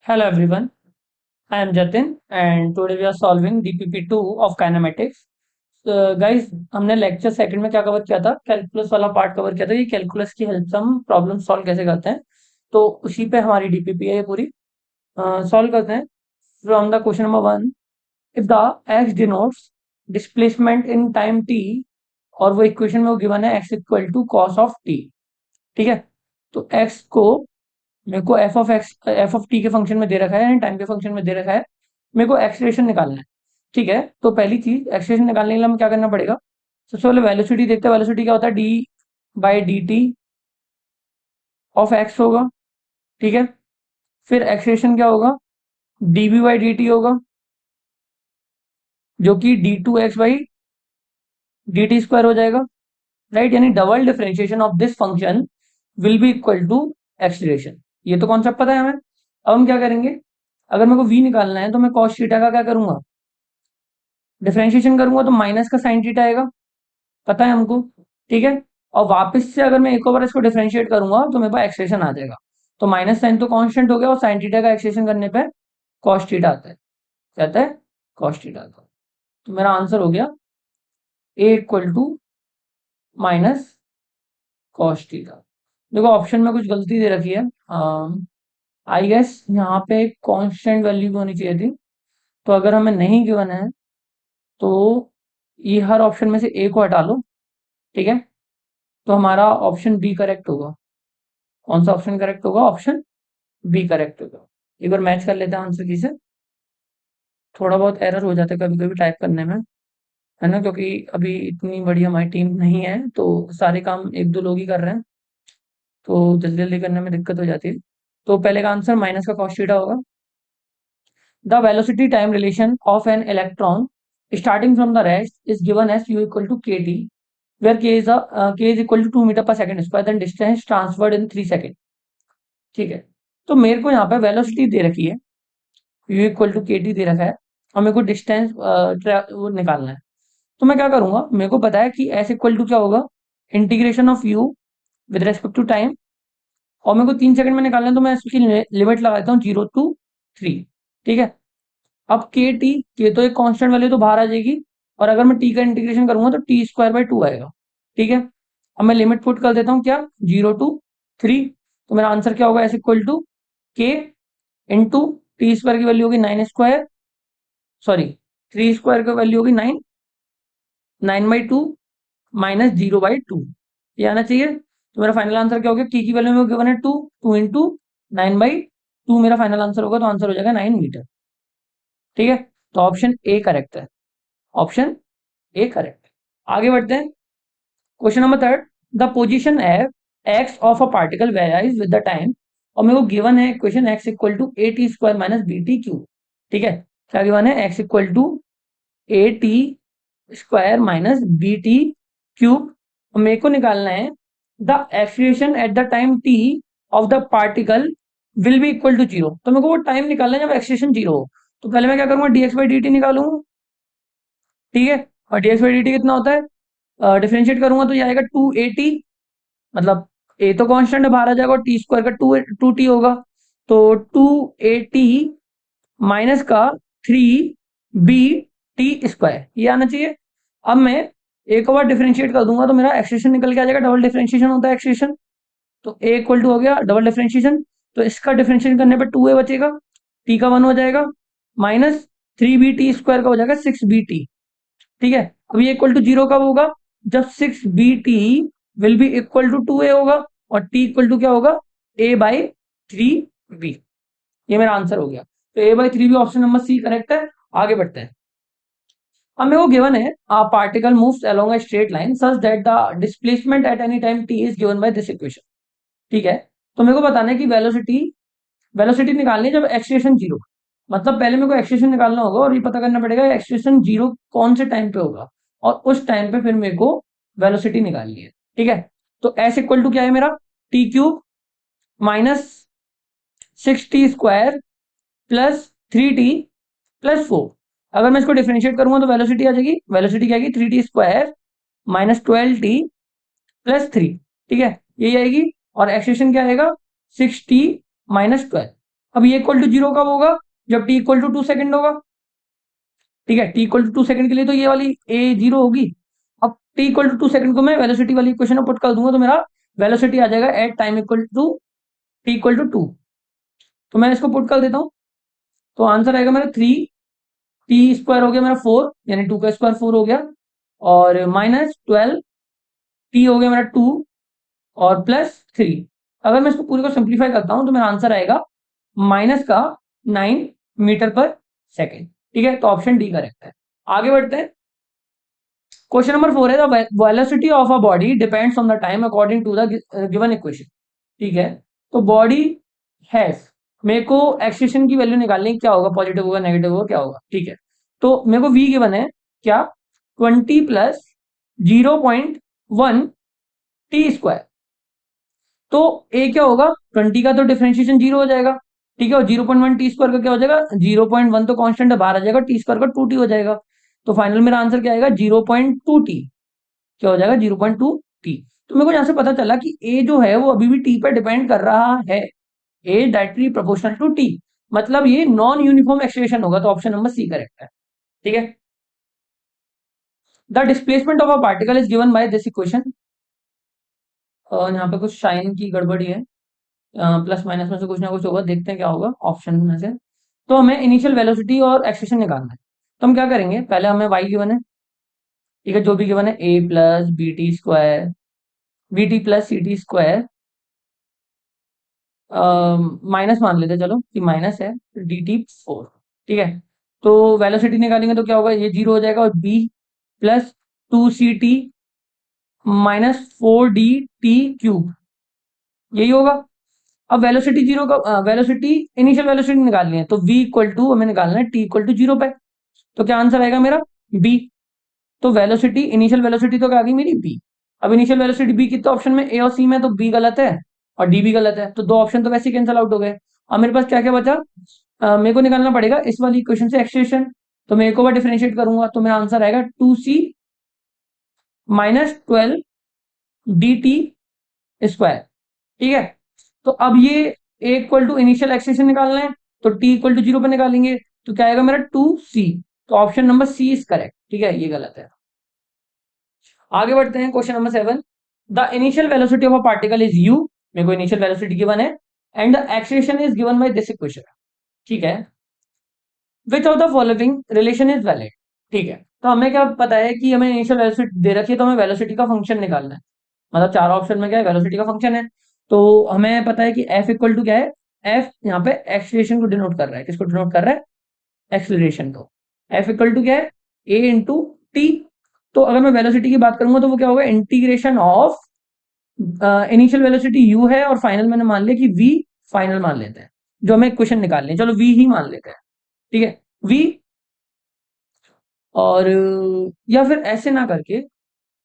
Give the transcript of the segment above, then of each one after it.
Hello everyone, I am Jatin and today we are solving DPP2 of kinematics. Guys, हमने lecture second में क्या cover किया था? Calculus वाला पार्ट कवर किया था कि कैलकुलस की हेल्प से हम प्रॉब्लम सॉल्व कैसे करते हैं। तो उसी पे हमारी डीपीपी है ये पूरी। सॉल्व करते हैं from the question number 1। If the x denotes displacement in time t, और वो इक्वेशन में वो गिवन है x equal to cos of t. ठीक है, तो एक्स को मेरे को एफ ऑफ टी के फंक्शन में दे रखा है, टाइम के फंक्शन में दे रखा है। मेरे को एक्सलेशन निकालना है। ठीक है, तो पहली चीज एक्सलेशन निकालने के लिए हमें क्या करना पड़ेगा? सबसे पहले वेलोसिटी देखते हैं। वेलोसिटी क्या होता है? D by d t of x होगा। ठीक है, फिर एक्सलेशन क्या होगा? D b by d t होगा, जो कि d two x by d t square हो जाएगा। राइट, यानी double differentiation of this function will be equal to acceleration. ये तो कॉन्सेप्ट पता है हमें। अब हम क्या करेंगे? अगर मेरे को वी निकालना है तो मैं कॉस थीटा का क्या करूंगा? डिफरेंशिएशन करूंगा तो माइनस का साइन थीटा आएगा, पता है हमको। ठीक है, और वापस से अगर मैं एक बार इसको डिफरेंशिएट करूंगा तो मेरे पास एक्सप्रेशन आ जाएगा। तो माइनस साइन तो कांस्टेंट हो गया और साइन थीटा का एक्सप्रेशन करने पे कॉस थीटा आता है। क्या आता है? कॉस थीटा आता है। तो मेरा आंसर हो गया A equal to minus cos theta. देखो ऑप्शन में कुछ गलती दे रखी है। आई गेस यहाँ पे कांस्टेंट वैल्यू होनी चाहिए थी। तो अगर हमें नहीं गिवन है तो ये हर ऑप्शन में से ए को हटा लो। ठीक है, तो हमारा ऑप्शन बी करेक्ट होगा। कौन सा ऑप्शन करेक्ट होगा? ऑप्शन बी करेक्ट होगा। एक बार मैच कर लेते हैं आंसर की से। थोड़ा बहुत एरर हो जाता है कभी कभी टाइप करने में, है ना, क्योंकि अभी इतनी बड़ी हमारी टीम नहीं है तो सारे काम एक दो लोग ही कर रहे हैं, तो जल्दी जल्दी करने में दिक्कत हो जाती है। तो पहले का आंसर माइनस का कॉस थीटा होगा। The velocity time relation of an electron starting from the rest is given as u equal to k t, where k is equal to 2 metre पर second square, then distance transferred in 3 second. ठीक है, तो मेरे को यहाँ पे velocity दे रखी है, you equal to k T दे रखा है, और मेरे को डिस्टेंस वो निकालना है। तो मैं क्या करूंगा? मेरे को पता है कि एस इक्वल टू क्या होगा? Integration of u with respect to time, और मेरे को 3 सेकंड में निकालना है, तो मैं इसकी लिमिट लगा देता हूँ 0 to 3। ठीक है, अब के तो एक कांस्टेंट वैल्यू तो बाहर आ जाएगी, और अगर मैं टी का इंटीग्रेशन करूंगा तो टी स्क्वायर बाई 2 आएगा। ठीक है, अब मैं लिमिट पुट कर देता हूँ क्या? 0 to 3। तो मेरा आंसर क्या होगा? एस इक्वल टू के इंटू टी स्क्वायर की वैल्यू होगी 9 स्क्वायर, सॉरी 3 स्क्वायर की वैल्यू होगी 9, 9/2 माइनस 0/2, ये आना चाहिए। तो मेरा फाइनल आंसर क्या हो गया? की वैल्यू में गिवन है 2, 2 इंटू 9/2 मेरा फाइनल आंसर होगा, तो आंसर हो जाएगा 9 मीटर। ठीक है, तो ऑप्शन ए करेक्ट है। ऑप्शन ए करेक्ट है। आगे बढ़ते हैं। Question number third, the position x of a particle varies with the time, और मेरे को गिवन है equation x equal to a t square minus b t cube. ठीक है, क्या गिवन है? X equal to a t square minus b t cube. मेरे को निकालना है the acceleration at the time t of the particle will be equal to 0। तो मेरे को वो टाइम निकालना है जब एक्सलेशन 0 हो। तो पहले मैं क्या करूंगा? डीएक्स बाई डी टी निकालूंगा। ठीक है, और डीएक्स बाई डी टी कितना होता है? डिफरेंशिएट करूंगा तो ये आएगा 280, मतलब ए तो कांस्टेंट है, बाहर आ जाएगा, और टी स्क्वायर का टू टी होगा। तो 280 माइनस का 3 बी टी स्क्वायर, ये आना चाहिए। अब मैं एक बार डिफरेंशिएट कर दूंगा तो मेरा एक्सप्रेशन निकल के आ जाएगा। डबल डिफरेंशिएशन होता है एक्सप्रेशन, तो ए इक्वल टू हो गया डबल डिफरेंशिएशन, तो इसका डिफरेंशिएशन करने पर 2a बचेगा, टी का 1 हो जाएगा, माइनस 3 बी टी स्क्वायर का हो जाएगा 6 बी टी। ठीक है, अब ये इक्वल टू 0 कब होगा? जब 6 b t will be equal to 2a होगा, और टी इक्वल टू क्या होगा? a/3b। ये मेरा आंसर हो गया। तो a/3b option number C correct है। आगे बढ़ते हैं। अब मेरे को गिवन है a particle moves along a straight line such that the displacement at any time t is given by this equation. ठीक है, तो मेरे को बताना है कि वेलोसिटी वेलोसिटी निकालनी है जब एक्सलेशन 0, मतलब पहले मेरे को एक्सलेशन निकालना होगा और ये पता करना पड़ेगा एक्सलेशन 0 कौन से टाइम पे होगा, और उस टाइम पे फिर मेरे को वेलोसिटी निकालनी है। ठीक है, तो एस इक्वल टू क्या है मेरा? T cube minus 6 T square plus 3 T plus 4। अगर मैं इसको डिफरेंशिएट करूंगा तो वेलोसिटी आ जाएगी। वेलोसिटी क्या आएगी? 3 T square minus 12 T plus 3। ठीक है, यही आएगी, और एक्सप्रेशन क्या आएगा? 6 टी माइनस 12। अब ये इक्वल टू 0 कब होगा? जब t इक्वल टू 2 सेकेंड होगा। ठीक है, t इक्वल टू 2 सेकेंड के लिए तो ये वाली a 0 होगी। अब t इक्वल टू 2 सेकेंड को मैं वेलोसिटी वाली इक्वेशन में पुट कर दूंगा, तो मेरा वेलोसिटी आ जाएगा at time equal to t equal to 2। तो मैं इसको पुट कर देता हूँ, तो आंसर आएगा मेरा 3t² हो गया मेरा 4, यानी 2 का स्क्वायर 4 हो गया, और माइनस 12 t हो गया मेरा 2, और प्लस 3। अगर मैं इसको पूरे को सिंप्लीफाई करता हूं तो मेरा आंसर आएगा माइनस का 9 मीटर पर सेकेंड। ठीक है, तो ऑप्शन डी करेक्ट है। आगे बढ़ते हैं। क्वेश्चन नंबर 4 है, the velocity of a body depends on the time according to the given equation. ठीक है, तो बॉडी हैज, मेरे को एक्सेशन की वैल्यू निकालनी है, क्या होगा, पॉजिटिव होगा नेगेटिव होगा क्या होगा। ठीक है, तो मेरे को वी गिवन है क्या, 20 प्लस 0.1 t²। तो ए क्या होगा, 20 का तो डिफरेंशिएशन 0 हो जाएगा। ठीक है, और 0.1 t² का क्या हो जाएगा, 0.1 तो कांस्टेंट है, बाहर आ जाएगा, t² का 2t हो जाएगा। तो फाइनल मेरा आंसर क्या आएगा, 0.2t। क्या हो जाएगा, 0.2t। तो मेरे को यहां से पता चला कि ए जो है वो अभी भी टी पर डिपेंड कर रहा है, ए डायरेक्टली प्रोपोर्शनल टू टी, मतलब ये नॉन यूनिफॉर्म एक्सेलरेशन होगा, तो ऑप्शन नंबर सी करेक्ट है। ठीक है, the displacement of a particle is given by this equation. और यहाँ पे कुछ साइन की गड़बड़ी है, प्लस माइनस में से कुछ ना कुछ होगा, देखते हैं क्या होगा ऑप्शन में से। तो हमें इनिशियल वेलोसिटी और एक्सेशन निकालना है, तो हम क्या करेंगे, पहले हमें वाई गिवन है। ठीक है, जो भी गिवन है, A plus B T square, B T plus C T square, minus मान लेते हैं चलो कि माइनस है, डी टी 4। ठीक है, तो वेलोसिटी निकालेंगे तो क्या होगा, ये 0 हो जाएगा, और B plus 2 ct minus 4 dt³ यही होगा। अब वेलोसिटी 0 का वेलोसिटी इनिशियल वेलोसिटी निकालनी है, तो v इक्वल टू हमें निकालना है t इक्वल टू 0 पे। तो क्या आंसर आएगा मेरा, b। तो वेलोसिटी, इनिशियल वेलोसिटी तो क्या आ गई मेरी b। अब इनिशियल वेलोसिटी b कितने ऑप्शन में, a और c में, तो b गलत है और d भी गलत है, तो दो ऑप्शन तो वैसे ही कैंसिल आउट हो गए। अब मेरे पास क्या क्या बचा, मेरे को निकालना पड़ेगा इस वाली इक्वेशन से एक्सेलरेशन। तो मैं एक और डिफरेंशिएट करूंगा, तो मेरा आंसर आएगा 2c माइनस 12 dt²। ठीक है, तो अब ये a equal to initial acceleration निकालना है, तो t इक्वल टू 0 पे निकालेंगे, तो क्या आएगा मेरा 2c। तो option number c is correct. ठीक है, ये गलत है। आगे बढ़ते हैं, question number 7, the initial velocity of a particle is u। मेरे को इनिशियल वेलोसिटी गिवन है, and the acceleration is given by this equation. ठीक है, which of the following relation is valid. ठीक है, तो हमें क्या पता है कि हमें इनिशियल वेलोसिटी दे रखी है, तो हमें वेलोसिटी का फंक्शन निकालना है। मतलब चार ऑप्शन में क्या है, वेलोसिटी का फंक्शन है। तो हमें पता है कि f इक्वल टू क्या है, f यहाँ पे एक्सेलरेशन को डिनोट कर रहा है, किसको डिनोट कर रहा है, एक्सेलरेशन को। f इक्वल टू क्या है, a इंटू टी। तो अगर मैं वेलोसिटी की बात करूंगा तो वो क्या होगा, integration of, initial velocity u है और फाइनल मैंने मान लिया कि v, फाइनल मान लेते हैं, जो हमें क्वेश्चन निकालनी है, चलो v ही मान लेते हैं। ठीक है, v, और या फिर ऐसे ना करके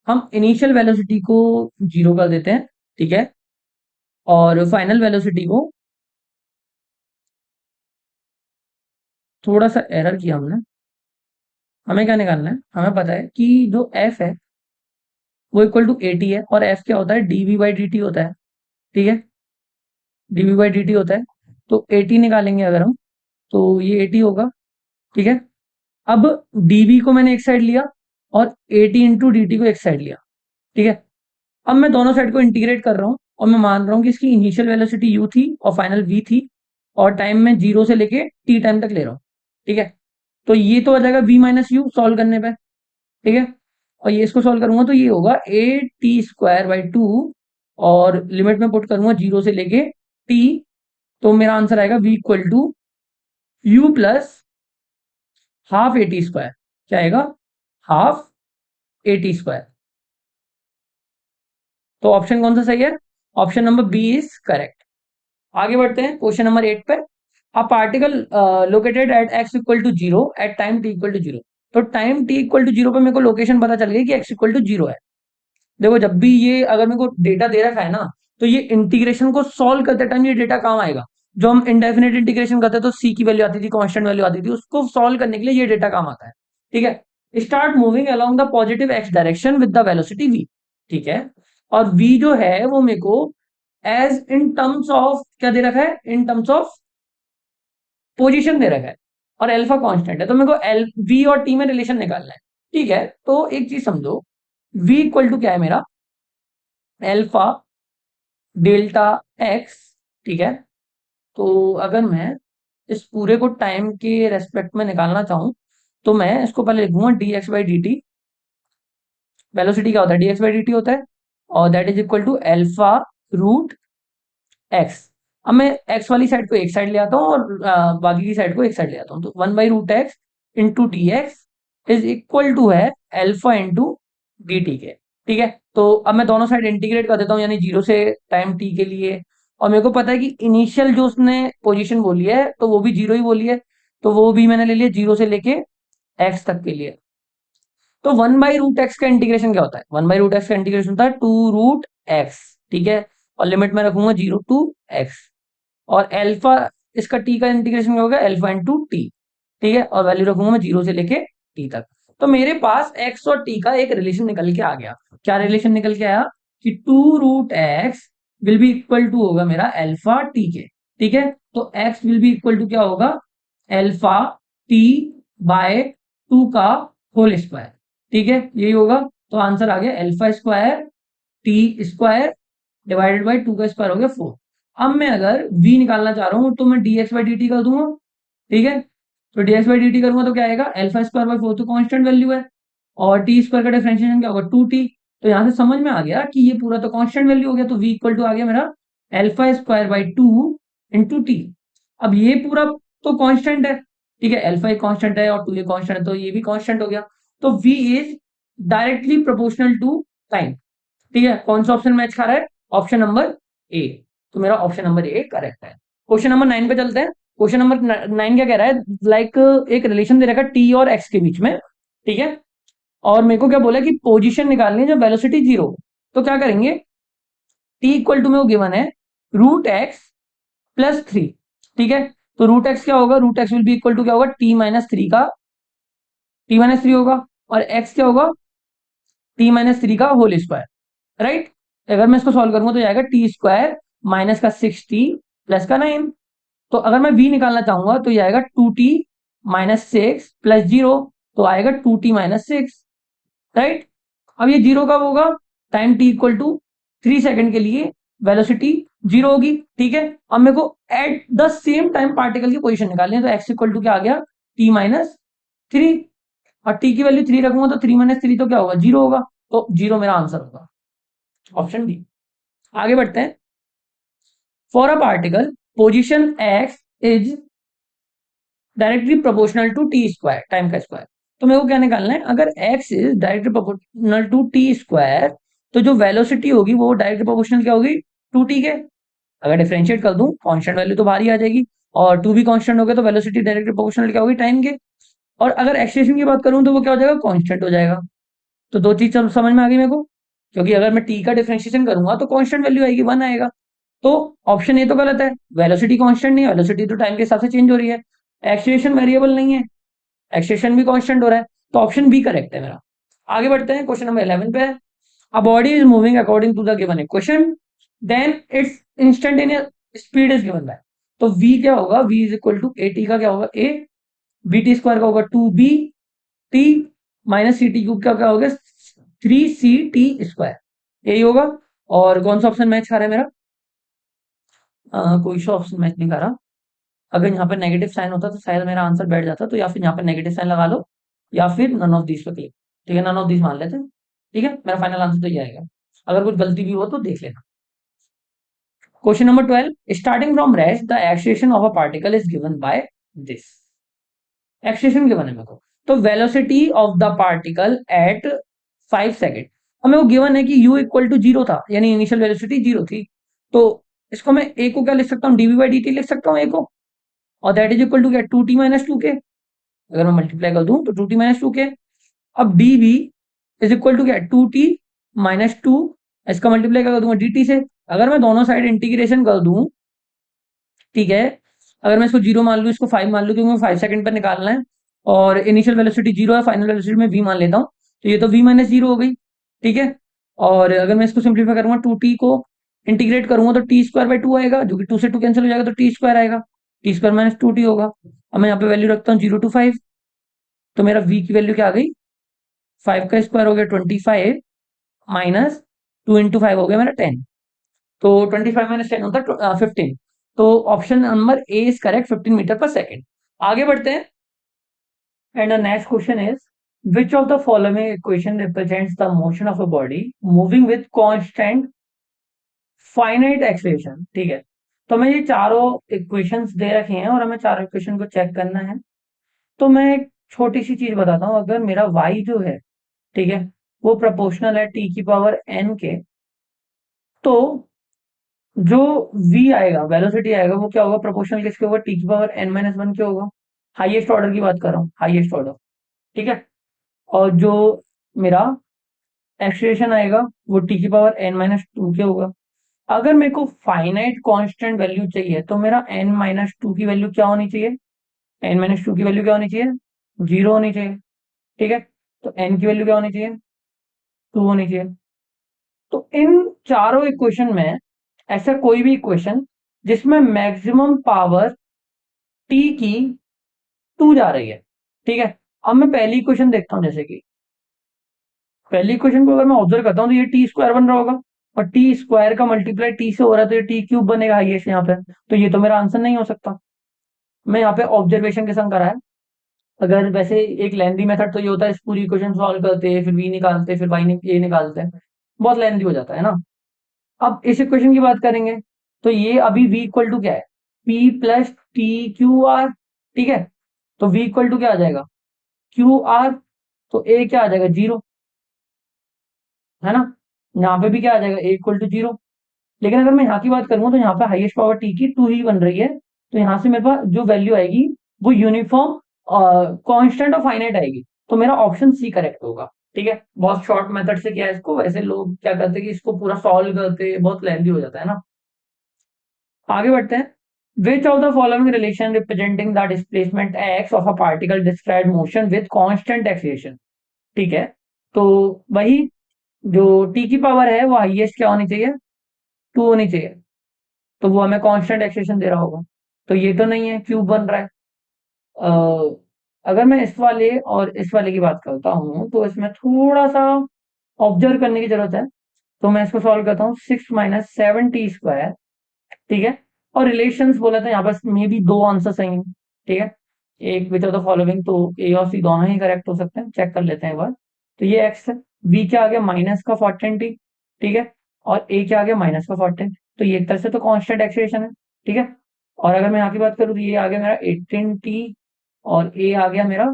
हम इनिशियल वेलोसिटी को 0 कर देते हैं। ठीक है, और फाइनल वेलोसिटी को, थोड़ा सा एरर किया हमने, हमें क्या निकालना है, हमें पता है कि जो f है वो इक्वल टू at है, और f क्या होता है, dv/dt होता है। ठीक है, dv/dt होता है, तो at निकालेंगे अगर हम, तो ये at होगा। ठीक है, अब dv को मैंने एक साइड लिया और at इंटू dt को एक साइड लिया। ठीक है, अब मैं दोनों साइड को इंटीग्रेट कर रहा हूं, और मैं मान रहा हूं कि इसकी इनिशियल वेलोसिटी u थी और फाइनल v थी, और टाइम में 0 से लेके t टाइम तक ले रहा हूं। ठीक है, तो ये तो आ जाएगा v माइनस यू सॉल्व करने पे। ठीक है, और ये इसको सॉल्व करूंगा तो ये होगा a t²/2, और लिमिट में पुट करूंगा 0 से लेके t, तो मेरा आंसर आएगा v equal to u plus half at²। क्या आएगा, हाफ at²। तो ऑप्शन कौन सा सही है, option number b is correct. आगे बढ़ते हैं क्वेश्चन नंबर 8 पे। A particle located at x equal to 0 at time t equal to 0। तो टाइम t इक्वल टू 0 पे मेरे को लोकेशन पता चल गई कि x इक्वल टू 0 है। देखो, जब भी ये अगर मेरे को डेटा दे रखा है ना, तो ये इंटीग्रेशन को सॉल्व करते टाइम ये डेटा काम आएगा। जो हम इंडेफिनेट इंटीग्रेशन करते तो c की वैल्यू आती थी, कांस्टेंट वैल्यू आती थी, उसको सॉल्व करने के लिए ये डेटा काम आता है। ठीक है, start moving along the positive x direction with the velocity v। ठीक है, और v जो है वो मेरे को एज इन टर्म्स ऑफ क्या दे रखा है, इन टर्म्स ऑफ पोजीशन दे रखा है और अल्फा कांस्टेंट है, तो मेरे को एल वी और टी में रिलेशन निकालना है। ठीक है, तो एक चीज समझो, v इक्वल टू क्या है मेरा, अल्फा डेल्टा एक्स। ठीक है, तो अगर मैं इस पूरे को टाइम के रेस्पेक्ट में निकालना चाहूं तो मैं इसको पहले लिखूंगा d x by d t. Velocity क्या होता है, d x by d t होता है, और that is equal to alpha root x. अब मैं एक्स वाली साइड को एक साइड ले आता हूँ और बाकी की साइड को एक साइड ले आता हूँ, तो one by root x into d x is equal to है अल्फा इंटू डी टी के। ठीक है, तो अब मैं दोनों साइड इंटीग्रेट कर देता हूँ, यानी जीरो से टाइम टी के लिए, और मेरे को पता है कि इनिशियल जो उसने पोजीशन बोली है तो वो भी जीरो ही बोली है, तो वो भी मैंने ले लिया जीरो से लेके एक्स तक के लिए। तो वन बाई रूट एक्स का इंटीग्रेशन क्या होता है, वन बाई रूट एक्स का इंटीग्रेशन होता है टू रूट एक्स। ठीक है, और लिमिट में रखूंगा जीरो टू एक्स, और अल्फा इसका टी का इंटीग्रेशन क्या होगा, अल्फा इंटू टी। ठीक है, और वैल्यू रखूंगा मैं जीरो से लेके टी तक। तो मेरे पास एक्स और टी का एक रिलेशन निकल के आ गया। क्या रिलेशन निकल के आया कि two root x will be equal to होगा मेरा अल्फा टी के। ठीक है, तो x will be equal to क्या होगा, अल्फा टी बाय टू का होल स्क्वायर। ठीक है, यही होगा, तो आंसर आ गया alpha square t square divided by two का स्क्वायर हो गया 4। अब मैं अगर v निकालना चाह रहा हूं तो मैं dx बाई डी टी कर दूंगा। ठीक है, तो dx बाई डी टी करूंगा तो क्या आएगा, अल्फा स्क्वायर बाई 4 तो कांस्टेंट वैल्यू है, और टी स्क्वायर का डिफरेंशिएशन क्या होगा 2t। तो यहां से समझ में आ गया कि ये पूरा तो कांस्टेंट वैल्यू हो गया, तो v इक्वल टू आ गया मेरा alpha square by 2 into T. अब ये पूरा तो कांस्टेंट है, ठीक है, अल्फा एक कांस्टेंट है और 2 ये कांस्टेंट है, तो ये भी कांस्टेंट हो गया। तो v is directly proportional to time. ठीक है, कौन सा ऑप्शन मैच खा रहा है, ऑप्शन नंबर ए। तो मेरा ऑप्शन नंबर ए करेक्ट है। क्वेश्चन नंबर 9 पे चलते हैं। क्वेश्चन नंबर 9 क्या कह रहा है, लाइक एक रिलेशन दे रखा है टी और एक्स के बीच में। ठीक है, और मेरे को क्या बोला कि पोजीशन निकालनी है जब वेलोसिटी जीरो। तो क्या करेंगे, टी इक्वल टू में वो गिवन है रूट एक्स प्लस थ्री। ठीक है, तो रूट एक्स क्या होगा, root x will be equal to क्या होगा, टी माइनस थ्री का टी माइनस थ्री होगा, और एक्स क्या होगा, टी माइनस थ्री का होल स्क्वायर। राइट, अगर मैं इसको सॉल्व करूंगा तो जाएगा टी स्क्वायर माइनस का 6t प्लस का 9। तो अगर मैं v निकालना चाहूंगा तो ये आएगा 2t minus six plus zero, तो आएगा 2t माइनस सिक्स। राइट, अब ये जीरो कब होगा, time t equal to 3 second के लिए वेलोसिटी जीरो होगी। ठीक है, अब मेरे को at the same time particle की पोजीशन निकालनी है, तो x इक्वल टू क्या आ गया, t माइनस थ्री, और t की वैल्यू 3 रखूंगा तो 3 माइनस थ्री तो क्या होगा, जीरो होगा, तो जीरो मेरा आंसर होगा, ऑप्शन डी। आगे बढ़ते हैं। For a particle position x is directly proportional to t square, time का स्क्वायर। तो मेरे को क्या निकालना है, अगर x is directly proportional to t square, तो जो वेलोसिटी होगी वो डायरेक्टली प्रोपोर्शनल क्या होगी, टू टी के। अगर डिफरेंशिएट कर दूं कांस्टेंट वैल्यू तो बाहर ही आ जाएगी, और टू भी कांस्टेंट हो गया तो वेलोसिटी डायरेक्टली प्रोपोर्शनल क्या होगी, टाइम के। और अगर एक्सेलेरेशन की बात करूं तो वो क्या हो जाएगा, कांस्टेंट हो जाएगा। तो दो चीज समझ में आ गई मेरे को, क्योंकि अगर मैं टी का डिफरेंशिएशन करूंगा तो कांस्टेंट वैल्यू आएगी, वन आएगा। तो ऑप्शन ए तो गलत है, वेलोसिटी कांस्टेंट नहीं है, वेलोसिटी तो टाइम के हिसाब से चेंज हो रही है। एक्सेलरेशन वेरिएबल नहीं है, एक्सेलरेशन भी कांस्टेंट हो रहा है, तो ऑप्शन बी करेक्ट है मेरा। आगे बढ़ते हैं, क्वेश्चन नंबर 11 पे है। A body is moving according to the given equation, then its instantaneous speed is given by. तो v क्या होगा, v is equal to a t का क्या होगा, a बी टी स्क्वायर का होगा 2b t minus c t cube का क्या होगा, 3ct स्क्वायर, यही होगा। और कौन सा ऑप्शन मैच खा रहा है मेरा, कोई सा ऑप्शन मैच नहीं कर रहा। अगर यहाँ पे नेगेटिव साइन होता तो शायद मेरा आंसर बैठ जाता, तो या फिर यहाँ पे नेगेटिव साइन लगा लो, या फिर नन ऑफ दिस पे क्लिक। ठीक है, नन ऑफ दिस मान लेते हैं। ठीक है, मेरा फाइनल आंसर तो ये आएगा, अगर कुछ गलती भी हो तो देख लेना। Question number 12, starting from rest the acceleration of a particle is given by this. Acceleration given है मेरे को, तो velocity of the particle at 5 second. अब मेरे को गिवन है कि u इक्वल टू जीरो था, यानी इनिशियल वेलोसिटी जीरो थी। तो इसको मैं a को क्या लिख सकता हूँ, डीवी बाई डी टी लिख सकता हूँ a को, और दैट इज इक्वल टू क्या, टू टी माइनस टू के। अगर मैं मल्टीप्लाई कर दूं तो टू टी माइनस टू के। अब d v is equal to क्या, टू टी माइनस टू, इसका मल्टीप्लाई कर दूंगा डी टी से। अगर मैं दोनों साइड इंटीग्रेशन कर दूं, ठीक है, अगर मैं इसको जीरो मान लूं, इसको 5 मान लूं, क्योंकि 5 सेकंड पर निकालना है, और इनिशियल वेलोसिटी जीरो है, फाइनल वेलोसिटी में v मान लेता हूँ, तो ये तो v माइनस जीरो हो गई। ठीक है, और अगर मैं इसको सिंप्लीफाई करूंगा, टू टी को इंटीग्रेट करूंगा तो टी स्क्वायर बाई टू आएगा, जो कि टू से टू कैंसिल हो जाएगा, तो टी स्क्वायर आएगा। टी स्क्वायर माइनस 2t होगा। अब मैं यहाँ पे वैल्यू रखता हूँ 0 to 5, तो मेरा v की वैल्यू क्या आ गई, 5 का स्क्वायर हो गया 25 माइनस 2 into 5 हो गया मेरा 10। तो 25 माइनस 10 होता है 15। तो option number a is correct, 15 metre पर सेकेंड। आगे बढ़ते हैं। And the next question is which of the following equation represents the motion of a body moving with constant finite acceleration. ठीक है, तो हमें ये चारों इक्वेशंस दे रखे हैं और हमें चारों इक्वेशन को चेक करना है। तो मैं एक छोटी सी चीज बताता हूँ, अगर मेरा y जो है, ठीक है, वो प्रोपोर्शनल है t की पावर n के, तो जो v आएगा, वेलोसिटी आएगा, वो क्या होगा, प्रोपोर्शनल किसके होगा, t की पावर n-1 के होगा। हाईएस्ट ऑर्डर की बात कर रहा हूँ, हाईएस्ट ऑर्डर। ठीक है, और जो मेरा एक्सीलरेशन आएगा वो t की पावर n-2 के होगा। अगर मेरे को फाइनाइट कांस्टेंट वैल्यू चाहिए तो मेरा n-2 की वैल्यू क्या होनी चाहिए, n-2 की वैल्यू क्या होनी चाहिए, 0 होनी चाहिए। ठीक है, तो n की वैल्यू क्या होनी चाहिए, 2 होनी चाहिए। तो इन चारों इक्वेशन में ऐसा कोई भी इक्वेशन जिसमें मैक्सिमम पावर t की 2 जा रही है। ठीक है, अब मैं पहली इक्वेशन देखता हूं, जैसे कि पहली इक्वेशन को अगर मैं ऑब्जर्व करता हूं तो ये टी स्क्वायर बन रहा होगा, और टी स्क्वायर का मल्टीप्लाई टी से हो रहा है तो ये टी क्यूब बनेगा हाईएस्ट यहाँ पे। तो ये तो मेरा आंसर नहीं हो सकता। मैं यहाँ पे ऑब्जर्वेशन के संग करा है। अगर वैसे एक लेंथी मेथड तो ये होता है, इस पूरी इक्वेशन सॉल्व करते हैं, फिर v निकालते हैं, फिर ए निकालते हैं, बहुत लेंथी हो जाता है ना। अब इस इक्वेशन की बात करेंगे तो ये अभी v इक्वल टू क्या है, p plus T Q R. ठीक है, तो v इक्वल टू क्या आ जाएगा, क्यू आर। तो a क्या आ जाएगा, 0, है ना। यहाँ पे भी क्या आ जाएगा, a इक्वल टू 0। लेकिन अगर मैं यहाँ की बात करूँ तो यहाँ पे हाईएस्ट पावर t की 2 ही बन रही है, तो यहाँ से मेरे पास जो वैल्यू आएगी वो यूनिफॉर्म कांस्टेंट और फाइनाइट आएगी। तो मेरा ऑप्शन सी करेक्ट होगा। ठीक है, बहुत शॉर्ट मेथड से किया है इसको, वैसे लोग क्या करते हैं कि इसको पूरा सॉल्व करते, बहुत लेंथी हो जाता है ना। आगे बढ़ते हैं। विच of the following relation representing the displacement x of a particle describe motion with constant acceleration. ठीक है, तो वही जो टी की पावर है वो हाईएस्ट क्या होनी चाहिए, 2 होनी चाहिए, तो वो हमें कांस्टेंट एक्सेशन दे रहा होगा। तो ये तो नहीं है, क्यूब बन रहा है। अगर मैं इस वाले और इस वाले की बात करता हूँ तो इसमें थोड़ा सा ऑब्जर्व करने की जरूरत है। तो मैं इसको सॉल्व करता हूँ, 6 - 7t²। ठीक है, और रिलेशंस बोला था यहाँ पर, मे बी दो आंसर सही हैं। ठीक है, एक विच ऑफ द फॉलोइंग, तो ए और सी दोनों ही करेक्ट हो सकते हैं, चेक कर लेते हैं एक बार। तो ये एक्स है, वी क्या आ गया, -14t। ठीक है, और ए क्या आ गया, -14। तो ये एक तरह से तो कांस्टेंट एक्सेलरेशन है। ठीक है, और अगर मैं यहाँ की बात करूँ तो ये आ गया मेरा 18t, और ए आ गया मेरा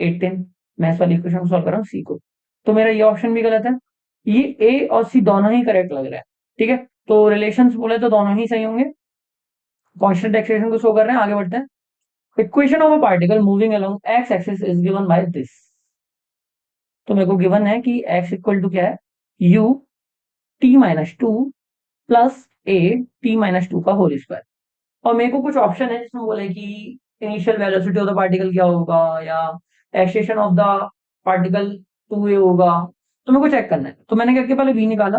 18। मैं इस वाली इक्वेशन को सॉल्व कर रहा हूँ सी को। तो मेरा ये ऑप्शन भी गलत है, ये ए और सी दोनों ही करेक्ट लग रहा है। ठीक है, तो रिलेशंस बोले तो दोनों ही सही होंगे, कांस्टेंट एक्सेलरेशन को शो कर रहे हैं। आगे बढ़ते हैं। Equation of a particle moving along x axis is given by this. तो मेरे को गिवन है कि एक्स इक्वल टू क्या है, u t-2 प्लस ए t-2 का होल स्क्वायर। और मेरे को कुछ ऑप्शन है जिसमें बोले कि initial velocity of the particle क्या होगा, या acceleration of the particle 2a होगा। तो मेरे को चेक करना है, तो मैंने क्या किया, पहले v निकाला।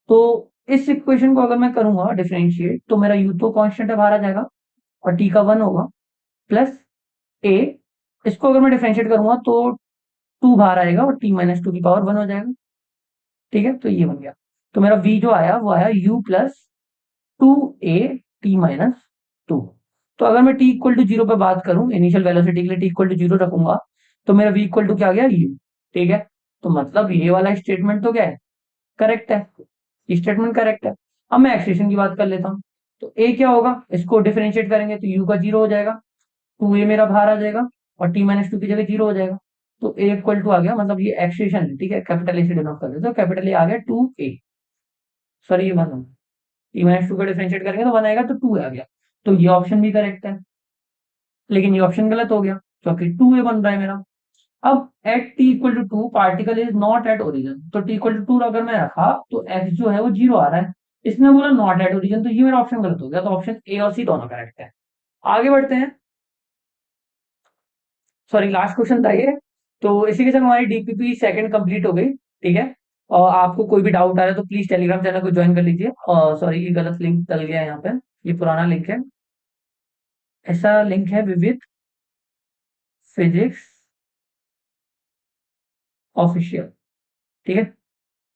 तो इस इक्वेशन को अगर मैं करूंगा डिफरेंशिएट, तो मेरा u तो कांस्टेंट है, बाहर आ जाएगा, और t का 1 होगा, प्लस a। इसको अगर मैं डिफरेंशिएट करूंगा तो 2 बाहर आएगा और t-2 की पावर 1 हो जाएगा। ठीक है, तो ये बन गया। तो मेरा v जो आया वो आया u प्लस 2a t-2। तो अगर मैं t इक्वल टू 0 पे बात करूं, इनिशियल वेलोसिटी के लिए t इक्वल टू 0 रखूंगा, तो मेरा v इक्वल टू क्या आ गया, u। ठीक है, तो मतलब ये वाला स्टेटमेंट तो क्या है, करेक्ट है, स्टेटमेंट करेक्ट है। अब मैं एक्सेशन की बात कर लेता हूँ। तो a क्या होगा, इसको डिफरेंशिएट करेंगे तो u का 0 हो जाएगा, 2a मेरा बाहर आ जाएगा, और t-2 की जगह 0 हो जाएगा। तो a इक्वल टू आ गया, मतलब ये एक्सेशन है। ठीक है, कैपिटल ए से डिनोट कर देते, तो कैपिटल ए आ गया 2a, सॉरी ये 1 होगा, t-2 का डिफरेंशिएट करेंगे तो 1 आएगा, तो 2 आ गया। तो ये ऑप्शन भी करेक्ट है, लेकिन ये ऑप्शन गलत हो गया क्योंकि 2a बन रहा है मेरा। अब at t equal to 2 particle is not at origin, तो t इक्वल टू 2 अगर मैं रखा तो x जो है वो 0 आ रहा है। इसने बोला नॉट एट ओरिजिन, तो ये मेरा ऑप्शन गलत हो गया, तो ऑप्शन ए और सी दोनों करेक्ट है। आगे बढ़ते हैं। सॉरी, लास्ट क्वेश्चन था ये। तो इसी के साथ हमारी डीपीपी सेकंड कंप्लीट हो गई। ठीक है, और आपको कोई भी डाउट आ रहा है तो प्लीज टेलीग्राम चैनल को ज्वाइन कर लीजिए। और सॉरी, ये गलत लिंक डल गया है यहाँ पे, ये पुराना लिंक है। ऐसा लिंक है विविध फिजिक्स ऑफिशियल। ठीक है,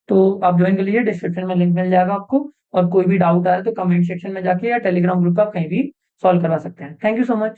तो आप ज्वाइन कर लीजिए, डिस्क्रिप्शन में लिंक मिल जाएगा आपको। और कोई भी डाउट आए तो कमेंट सेक्शन में जाके या टेलीग्राम ग्रुप पे आप कहीं भी सॉल्व करवा सकते हैं। Thank you so much.